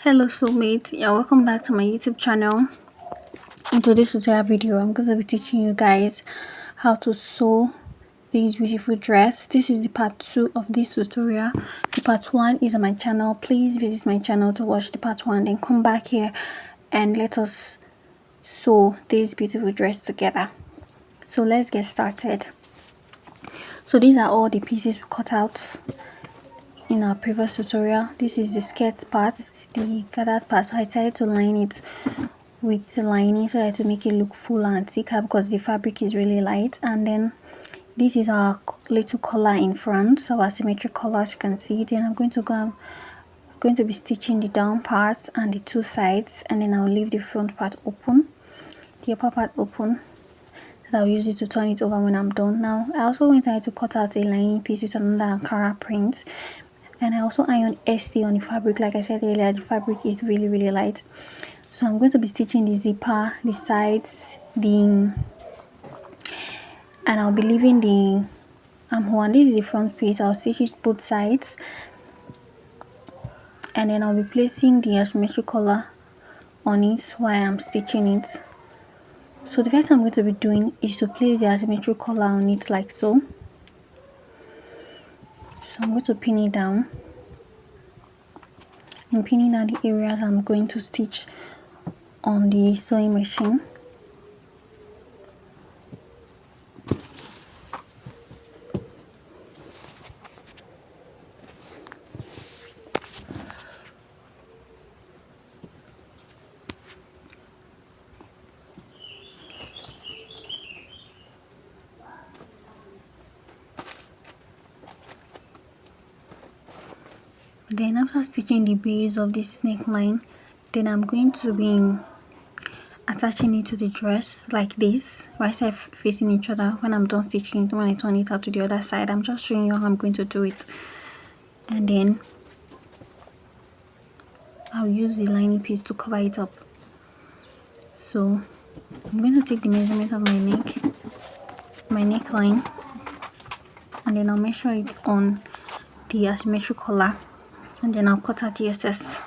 Hello soulmates, welcome back to my YouTube channel. In today's tutorial video, I'm going to be teaching you guys how to sew this beautiful dress. This is the part 2 of this tutorial. The part 1 is on my channel. Please visit my channel to watch the part 1, then come back here and let us sew this beautiful dress together. So let's get started. So these are all the pieces we cut out in our previous tutorial. This is the skirt part, the gathered part. So I decided to line it with the lining so that to make it look full and thicker because the fabric is really light. And then this is our little collar in front, so our symmetric collar, as you can see. Then I'm going to be stitching the down part and the two sides, and then I'll leave the front part open, the upper part open. I'll use it to turn it over when I'm done. Now I also went ahead to cut out a lining piece with another Ankara print, and I also ironed ST on the fabric. Like I said earlier, the fabric is really light, so I'm going to be stitching the zipper, the sides, and I'll be leaving the armhole. And this is the front piece. I'll stitch it both sides, and then I'll be placing the asymmetric collar on it while I'm stitching it. So the first thing I'm going to be doing is to place the asymmetric collar on it like so. So I'm going to pin it down. I'm pinning down the areas I'm going to stitch on the sewing machine. Then after stitching the base of this neckline, then I'm going to be attaching it to the dress like this, right side facing each other. When I'm done stitching, when I turn it out to the other side, I'm just showing you how I'm going to do it. And then I'll use the lining piece to cover it up. So I'm going to take the measurement of my neckline, and then I'll measure it on the asymmetric collar, and then I'll cut out the excess.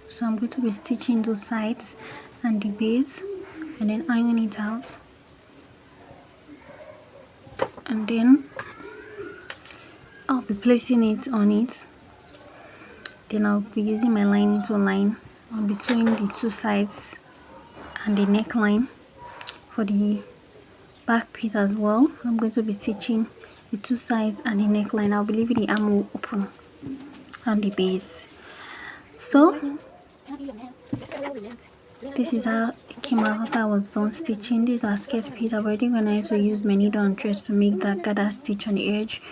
So I'm going to be stitching those sides and the base, and then iron it out, and then I'll be placing it on it. Then I'll be using my lining to line between the two sides and the neckline. For the back piece as well, I'm going to be stitching the two sides and the neckline. I'll be leaving the armhole open and the base. So this is how it came out after I was done stitching. This is our skirt piece. I've already gone to use my needle and thread to make that gather stitch on the edge,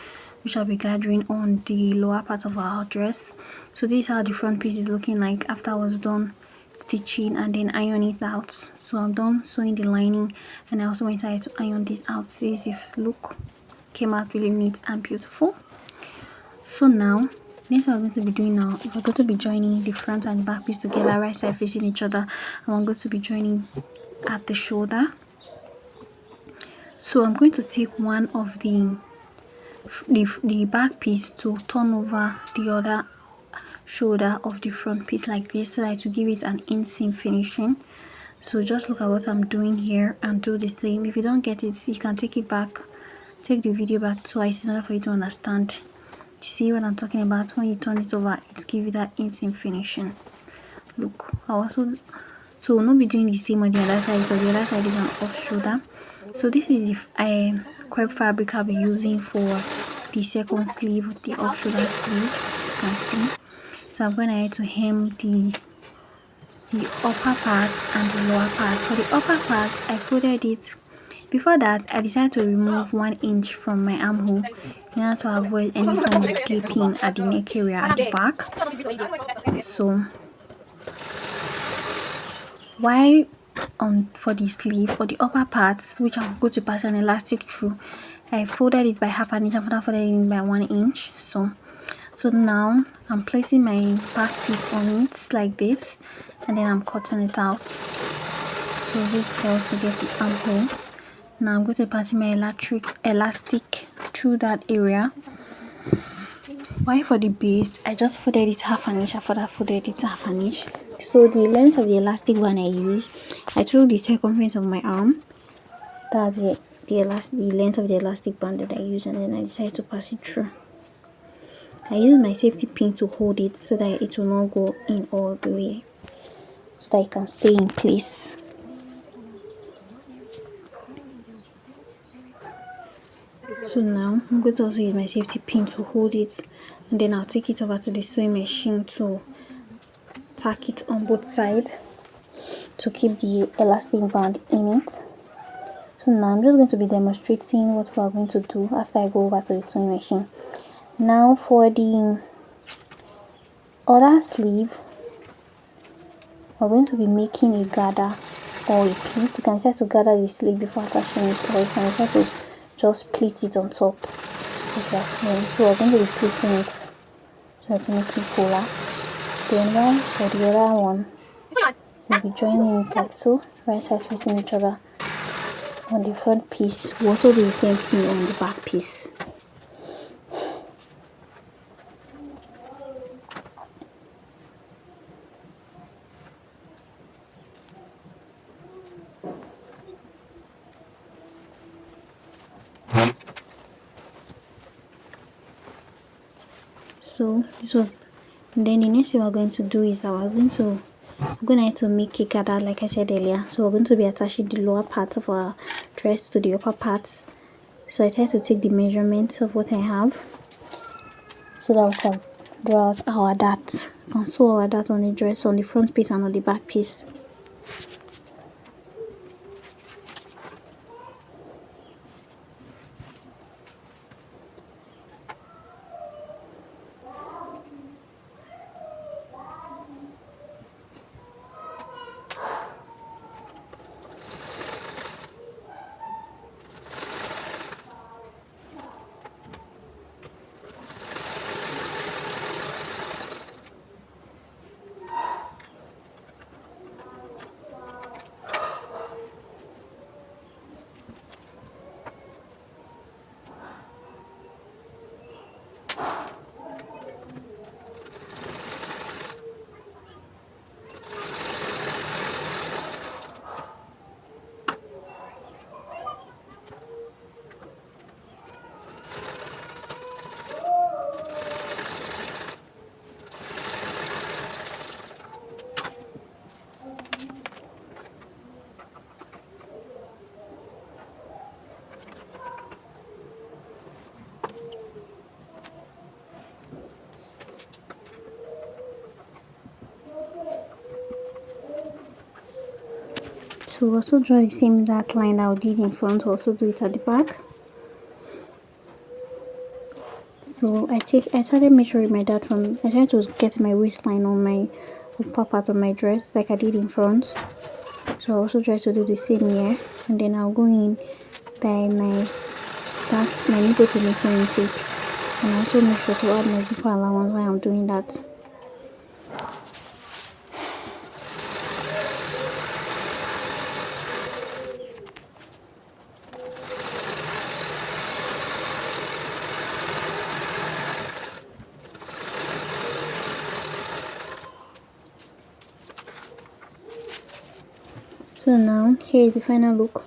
which I'll be gathering on the lower part of our dress. So this is how the front piece is looking like after I was done stitching and then iron it out. So I'm done sewing the lining, and I also went ahead to iron this out. So this look came out really neat and beautiful. So now next what we're going to be doing now, we're going to be joining the front and back piece together, right side facing each other, and I'm going to be joining at the shoulder. So I'm going to take one of the back piece to turn over the other shoulder of the front piece like this, so that to give it an inseam finishing. So just look at what I'm doing here and do the same. If you don't get it, you can take the video back twice in order for you to understand. See what I'm talking about? When you turn it over, it gives you that inseam finishing. Look, so we'll not be doing the same on the other side because the other side is an off shoulder. So this is the crepe fabric I'll be using for the second sleeve, the off shoulder sleeve, as you can see. So I'm going to have to hem the upper part and the lower part. For the upper part, I folded it. Before that, I decided to remove 1 inch from my armhole in order to avoid any form of gaping at the neck area at the back. So while on for the sleeve or the upper parts, which I'm going to pass an elastic through. I folded it by half an inch and folded it by 1 inch. So now I'm placing my back piece on it like this, and then I'm cutting it out. So this falls to get the armhole. Now I'm going to pass my elastic through that area. Why for the base, I just folded it half an inch. After that, folded it half an inch. So the length of the elastic band I use, I took the circumference of my arm. That's the length of the elastic band that I use, and then I decided to pass it through. I use my safety pin to hold it so that it will not go in all the way, so that it can stay in place. So now I'm going to also use my safety pin to hold it, and then I'll take it over to the sewing machine to tack it on both sides to keep the elastic band in it. So now I'm just going to be demonstrating what we are going to do after I go over to the sewing machine. Now for the other sleeve, we're going to be making a gather or a pleat. You can try to gather the sleeve before attaching it, or you can try to just pleat it on top as you are sewing. So we're going to be pleating it so to make it fuller. Then one for the other one, we'll be joining it like so, right sides facing each other. On the front piece, we'll also do the same thing on the back piece. So this was, and then the next thing we're going to do is I'm going to make a gather like I said earlier. So we're going to be attaching the lower parts of our dress to the upper parts. So I try to take the measurements of what I have so that we can draw out our darts. We can sew our dart on the dress, on the front piece and on the back piece. So we'll also draw the same dark line that we did in front, we'll also do it at the back. So I started measuring my dart from, I tried to get my waistline on my upper part of my dress like I did in front. So I also try to do the same here, and then I'll go in by my nipple to nipple intake, and also make sure to add my zipper allowance while I'm doing that. So now here is the final look.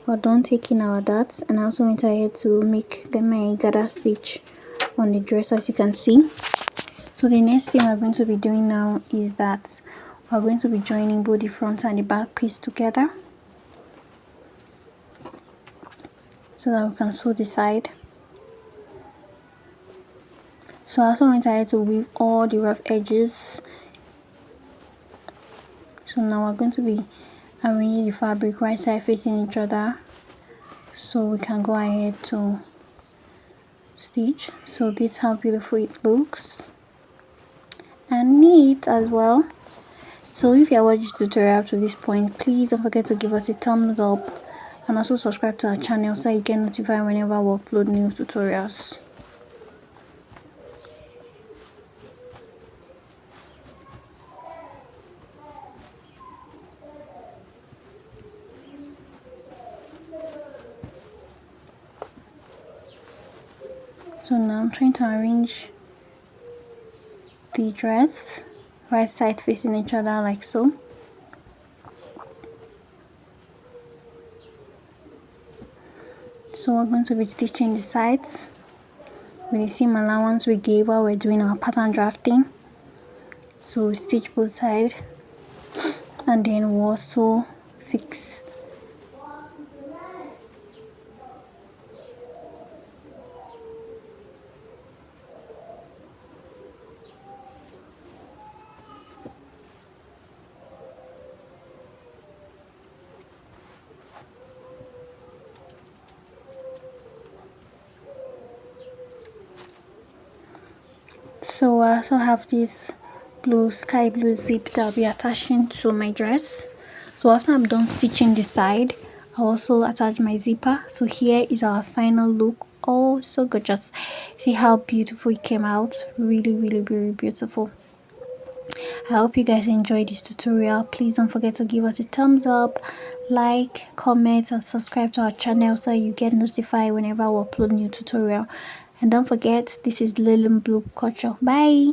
We're done taking our darts, and I also went ahead to get my gather stitch on the dress, as you can see. So the next thing we're going to be doing now is that we're going to be joining both the front and the back piece together so that we can sew the side. So I also went ahead to weave all the rough edges. So now we're going to be arranging the fabric right side facing each other so we can go ahead to stitch. So this is how beautiful it looks, and neat as well. So if you have watched this tutorial up to this point, please don't forget to give us a thumbs up and also subscribe to our channel so you get notified whenever we upload new tutorials. So now I'm trying to arrange the dress right side facing each other like so. So we're going to be stitching the sides with the seam allowance we gave while we're doing our pattern drafting. So we stitch both sides and then we'll also fix. So I also have this sky blue zip that I'll be attaching to my dress. So after I'm done stitching the side, I'll also attach my zipper. So here is our final look. Oh, so gorgeous. See how beautiful it came out. Really, really, really beautiful. I hope you guys enjoyed this tutorial. Please don't forget to give us a thumbs up, like, comment and subscribe to our channel so you get notified whenever we upload new tutorial. And don't forget, this is Lilin Blue Culture. Bye.